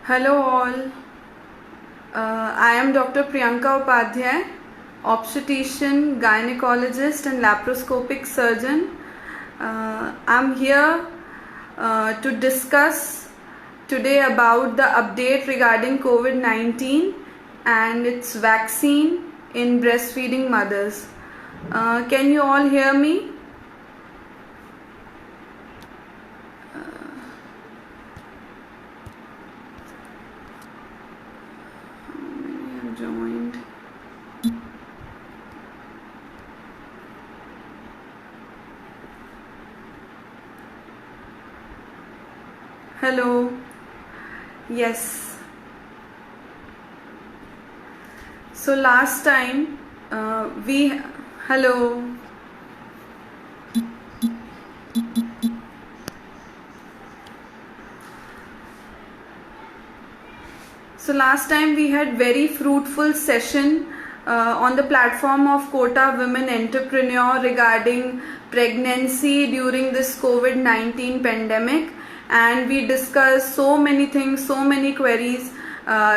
Hello all. I am Dr. Priyanka Upadhyay, obstetrician, gynecologist and laparoscopic surgeon. I'm here to discuss today about the update regarding COVID-19 and its vaccine in breastfeeding mothers. Can you all hear me? Joined. Hello. Yes. So last time hello. So last time we had very fruitful session on the platform of Kota Women Entrepreneur regarding pregnancy during this COVID-19 pandemic, and we discussed so many things, so many queries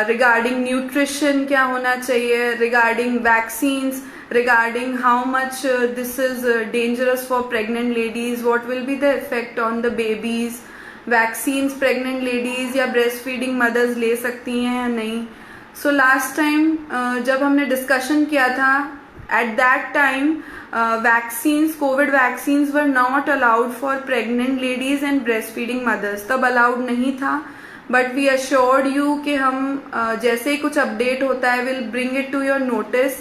regarding nutrition क्या होना चाहिए, regarding vaccines, regarding how much this is dangerous for pregnant ladies, what will be the effect on the babies, vaccines pregnant ladies या breast feeding mother's ले सकती हैं या नहीं. So last time जब हमने डिस्कशन किया था, at that time vaccines, Covid vaccines were not allowed for pregnant ladies and breast feeding mother's. तब अलाउड नहीं था, बट वी अश्योर्ड यू कि हम जैसे ही कुछ अपडेट होता है will bring it to your notice.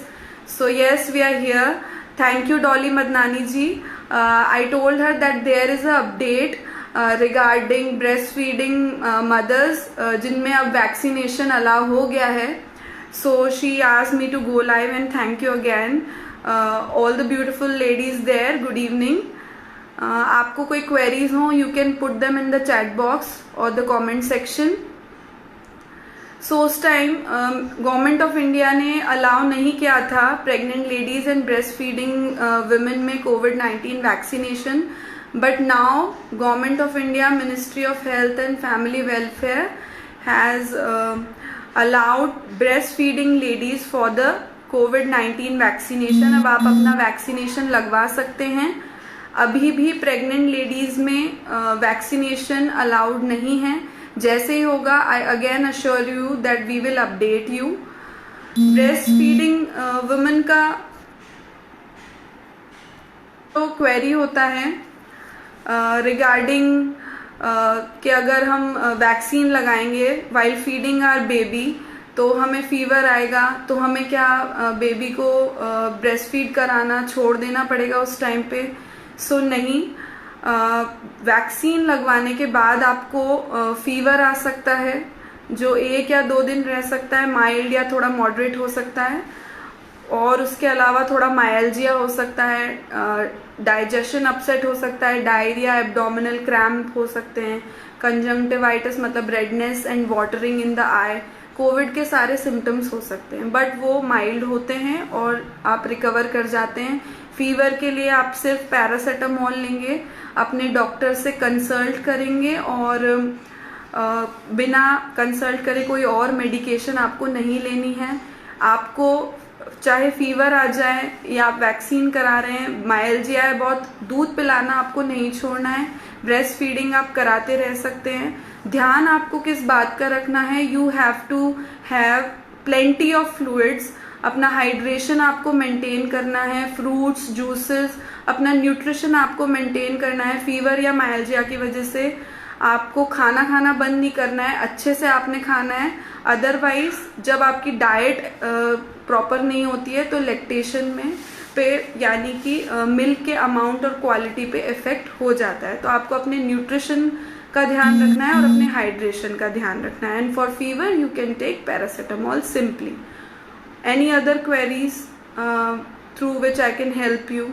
So yes, we are here. Thank you Dolly Madnani ji. I told her that there is a update regarding breast feeding mothers जिनमें अब वैक्सीनेशन अलाउ हो गया है. So she asked me to go live and thank you again all the beautiful ladies there. Good evening. आपको कोई queries हो, you can put them in the chat box और the comment section. So उस time government of India ने allow नहीं किया था pregnant ladies and breast feeding women में कोविड-19 vaccination. But now Government of India, Ministry of Health and Family Welfare has allowed breastfeeding ladies for the COVID-19 vaccination. अब आप अपना vaccination लगवा सकते हैं. अभी भी प्रेग्नेंट लेडीज में वैक्सीनेशन अलाउड नहीं है. जैसे ही होगा, I again assure you that we will update you. Breast feeding women का तो क्वेरी होता है रिगार्डिंग कि अगर हम वैक्सीन लगाएंगे वाइल फीडिंग आवर बेबी तो हमें फीवर आएगा, तो हमें क्या बेबी को ब्रेस्ट फीड कराना छोड़ देना पड़ेगा उस टाइम पे. सो नहीं, वैक्सीन लगवाने के बाद आपको फीवर आ सकता है जो 1 या 2 दिन रह सकता है, माइल्ड या थोड़ा मॉडरेट हो सकता है, और उसके अलावा थोड़ा माइल्जिया हो सकता है, डाइजेशन अपसेट हो सकता है, डायरिया, एब्डोमिनल क्रैम्प हो सकते हैं, कंजंक्टिवाइटिस मतलब redness and watering in the I. Covid के सारे सिम्टम्स हो सकते हैं, बट वो माइल्ड होते हैं और आप रिकवर कर जाते हैं. फीवर के लिए आप सिर्फ पैरासीटामोल लेंगे, अपने डॉक्टर से कंसल्ट करेंगे और बिना कंसल्ट करे कोई और मेडिकेशन आपको नहीं लेनी है. आपको चाहे फीवर आ जाए या आप वैक्सीन करा रहे हैं, माइल्जिया है बहुत, दूध पिलाना आपको नहीं छोड़ना है. ब्रेस्ट फीडिंग आप कराते रह सकते हैं. ध्यान आपको किस बात का रखना है, you have to have plenty of fluids. अपना हाइड्रेशन आपको मेंटेन करना है, फ्रूट्स, जूसेस, अपना न्यूट्रिशन आपको मेंटेन करना है. फीवर या माइल्जिया की वजह से आपको खाना खाना बंद नहीं करना है, अच्छे से आपने खाना है. अदरवाइज जब आपकी डाइट प्रॉपर नहीं होती है तो लैक्टेशन में पे यानी कि मिल्क के अमाउंट और क्वालिटी पे इफेक्ट हो जाता है. तो आपको अपने न्यूट्रिशन का ध्यान रखना है और अपने हाइड्रेशन का ध्यान रखना है. And for fever you can take paracetamol simply. Any other queries through which I can help you?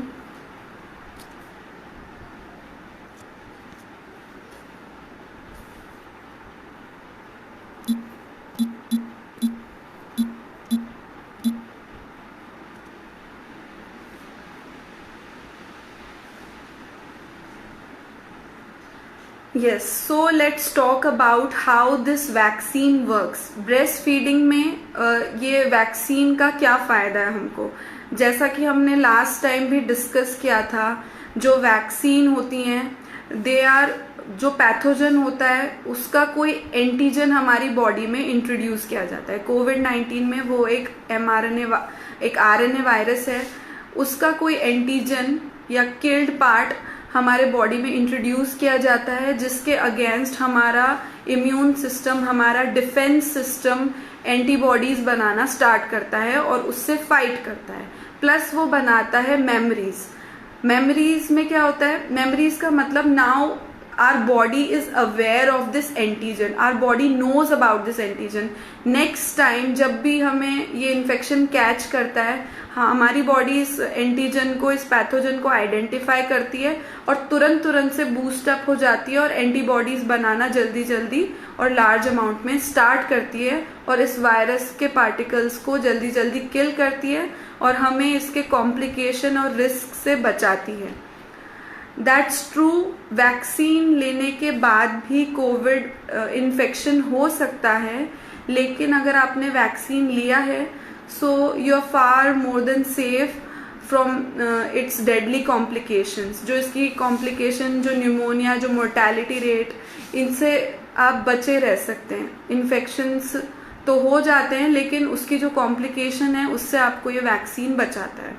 Yes, so let's talk about how this vaccine works. Breast feeding में ये वैक्सीन का क्या फ़ायदा है हमको. जैसा कि हमने लास्ट टाइम भी डिस्कस किया था, जो वैक्सीन होती हैं दे आर, जो पैथोजन होता है उसका कोई एंटीजन हमारी बॉडी में इंट्रोड्यूस किया जाता है. कोविड-19 में वो एक एक आरएनए वायरस है, उसका कोई एंटीजन या किल्ड पार्ट हमारे बॉडी में इंट्रोड्यूस किया जाता है, जिसके अगेंस्ट हमारा इम्यून सिस्टम, हमारा डिफेंस सिस्टम एंटीबॉडीज बनाना स्टार्ट करता है और उससे फाइट करता है. प्लस वो बनाता है मेमोरीज. मेमोरीज में क्या होता है, मेमोरीज का मतलब now our body is aware of this antigen, our body knows about this antigen. next time जब भी हमें ये इन्फेक्शन कैच करता है, हाँ, हमारी बॉडी इस एंटीजन को, इस पैथोजन को आइडेंटिफाई करती है और तुरंत से बूस्ट अप हो जाती है और एंटीबॉडीज बनाना जल्दी और लार्ज अमाउंट में स्टार्ट करती है और इस वायरस के पार्टिकल्स को जल्दी किल करती है और हमें इसके कॉम्प्लिकेशन और रिस्क से बचाती है. That's true. वैक्सीन लेने के बाद भी कोविड इन्फेक्शन हो सकता है, लेकिन अगर आपने वैक्सीन लिया है so you are far more than safe from its deadly complications. जो इसकी कॉम्प्लिकेशन, जो न्यूमोनिया, जो मोर्टेलिटी रेट, इनसे आप बचे रह सकते हैं. इन्फेक्शंस तो हो जाते हैं, लेकिन उसकी जो कॉम्प्लिकेशन है उससे आपको ये वैक्सीन बचाता है.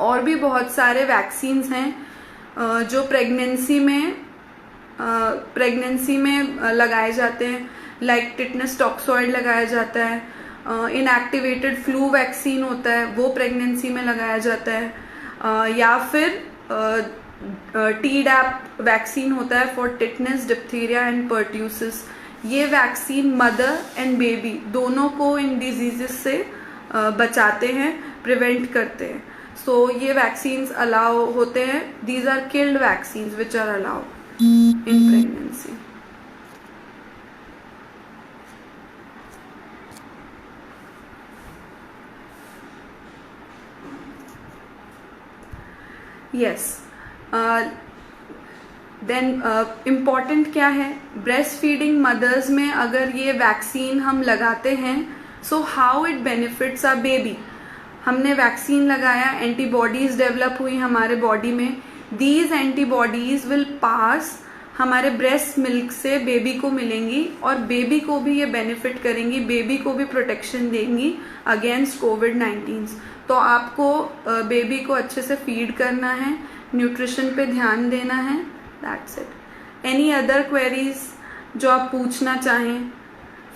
और भी बहुत सारे वैक्सीन्स हैं जो प्रेगनेंसी में लगाए जाते हैं. लाइक टिटनस टॉक्सॉइड लगाया जाता है, इनएक्टिवेटेड फ्लू वैक्सीन होता है वो प्रेगनेंसी में लगाया जाता है, या फिर टीडैप वैक्सीन होता है for tetanus, diphtheria and pertussis. ये वैक्सीन मदर एंड बेबी दोनों को इन डिजीजेस से बचाते हैं, प्रिवेंट करते हैं. सो ये वैक्सीन्स अलाउ होते हैं. These are killed vaccines which are allowed in pregnancy. Yes, then important क्या है, ब्रेस्ट फीडिंग मदर्स में अगर ये वैक्सीन हम लगाते हैं, so how it benefits a baby. हमने वैक्सीन लगाया, एंटीबॉडीज डेवलप हुई हमारे बॉडी में. दीज एंटीबॉडीज विल पास हमारे ब्रेस्ट मिल्क से बेबी को मिलेंगी और बेबी को भी ये बेनिफिट करेंगी, बेबी को भी प्रोटेक्शन देंगी अगेंस्ट कोविड-19. तो आपको बेबी को अच्छे से फीड करना है, न्यूट्रिशन पे ध्यान देना है. That's it. Any other queries जो आप पूछना चाहें?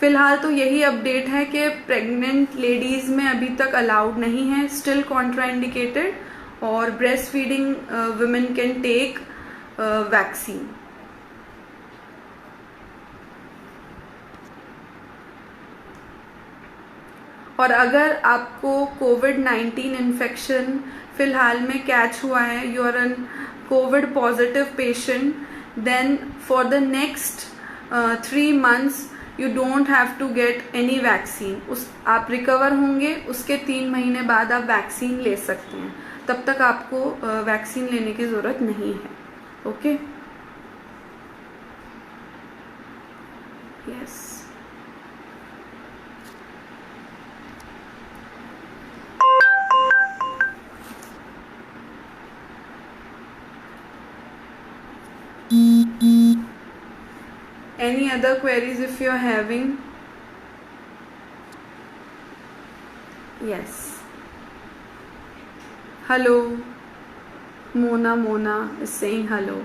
फिलहाल तो यही अपडेट है कि प्रेग्नेंट लेडीज में अभी तक अलाउड नहीं है, स्टिल कॉन्ट्राइंडिकेटेड, और breast feeding women can take vaccine. और अगर आपको कोविड-19 इन्फेक्शन फिलहाल में कैच हुआ है, you are an covid positive patient, then for the next 3 months you don't have to get any vaccine. आप रिकवर होंगे, उसके 3 महीने बाद आप वैक्सीन ले सकते हैं. तब तक आपको वैक्सीन लेने की ज़रूरत नहीं है. Okay, yes. Any other queries if you're having? Yes. Hello. Mona is saying hello.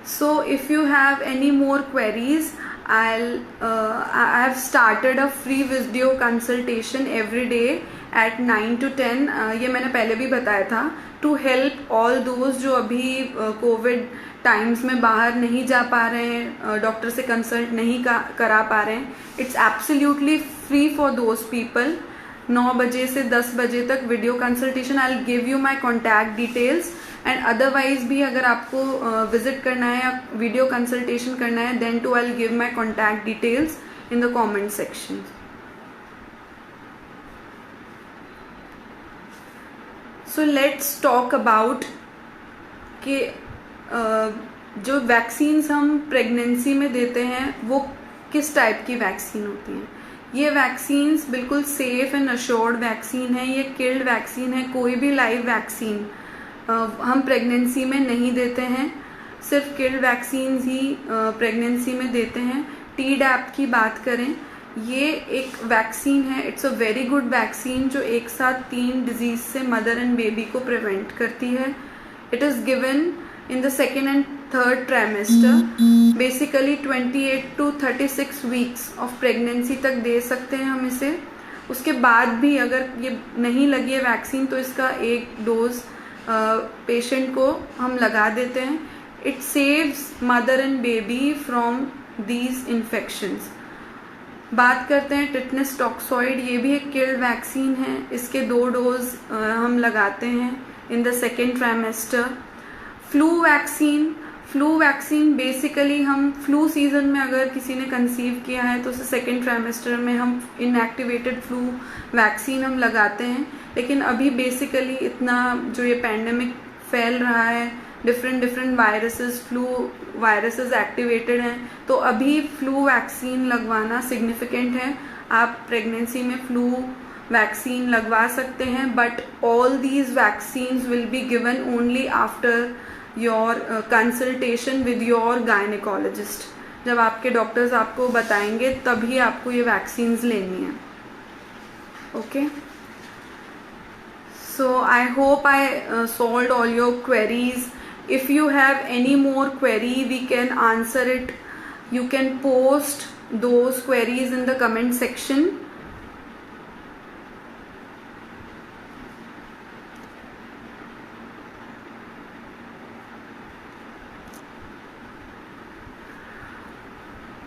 So if you have any more queries, I have started a free video consultation every day at 9 to 10. ये मैंने पहले भी बताया था, to help all those जो अभी Covid times में बाहर नहीं जा पा रहे हैं, डॉक्टर से कंसल्ट नहीं करा पा रहे हैं. It's absolutely free for those people. 9 बजे से 10 बजे तक video consultation. I will give you my contact details. And otherwise भी अगर आपको विजिट करना है या वीडियो कंसल्टेशन करना है, then too I will give my contact details in the comment section. So let's talk about कि जो वैक्सीन्स हम प्रेगनेंसी में देते हैं वो किस टाइप की वैक्सीन होती हैं। ये वैक्सीन्स बिल्कुल सेफ एंड अश्योर्ड वैक्सीन है, ये किल्ड वैक्सीन है। कोई भी लाइव वैक्सीन हम प्रेगनेंसी में नहीं देते हैं, सिर्फ किल्ड वैक्सीन्स ही प्रेगनेंसी में देते हैं। Tdap की बात करें, ये एक वैक्सीन है, it's a very good vaccine जो एक साथ 3 डिजीज से मदर एंड बेबी को प्रिवेंट करती है। It is given in the second and third trimester, basically 28 to 36 weeks of pregnancy तक दे सकते हैं हम इसे। उसके बाद भी अगर ये नहीं लगी है वैक्सीन तो इसका एक डोज पेशेंट को हम लगा देते हैं। It saves mother and baby from these infections. बात करते हैं टिटनेस टॉक्सॉइड, ये भी एक किल्ड वैक्सीन है, इसके 2 डोज हम लगाते हैं in the second trimester. Flu vaccine basically हम फ्लू सीजन में अगर किसी ने कंसीव किया है तो उसे सेकेंड ट्राइमेस्टर में हम इनएक्टिवेटेड फ्लू वैक्सीन हम लगाते हैं। लेकिन अभी बेसिकली इतना जो ये पैंडेमिक फैल रहा है, different viruses, flu viruses activated हैं, तो अभी फ्लू वैक्सीन लगवाना सिग्निफिकेंट है। आप प्रेगनेंसी में फ्लू वैक्सीन लगवा सकते हैं, but all these vaccines will be given only after your consultation with your gynaecologist. जब आपके डॉक्टर्स आपको बताएंगे तभी आपको ये वैक्सीन्स लेनी है। Okay, so I hope I solved all your queries. If you have any more query, we can answer it. You can post those queries in the comment section.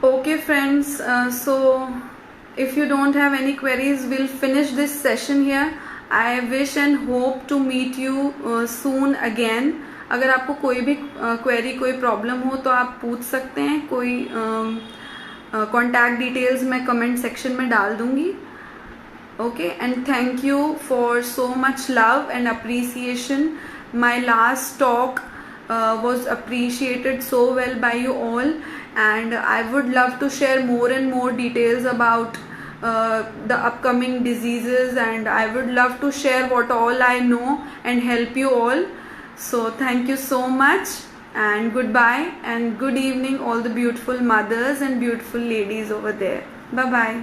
Okay friends, so if you don't have any queries, we'll finish this session here. I wish and hope to meet you soon again. अगर आपको कोई भी query, कोई problem हो तो आप पूछ सकते हैं। कोई कॉन्टैक्ट डिटेल्स मैं कमेंट सेक्शन में डाल दूंगी। Okay, and thank you for so much love and appreciation. My last talk was appreciated so well by you all, and I would love to share more and more details about the upcoming diseases, and I would love to share what all I know and help you all. So thank you so much, and goodbye and good evening all the beautiful mothers and beautiful ladies over there. Bye bye.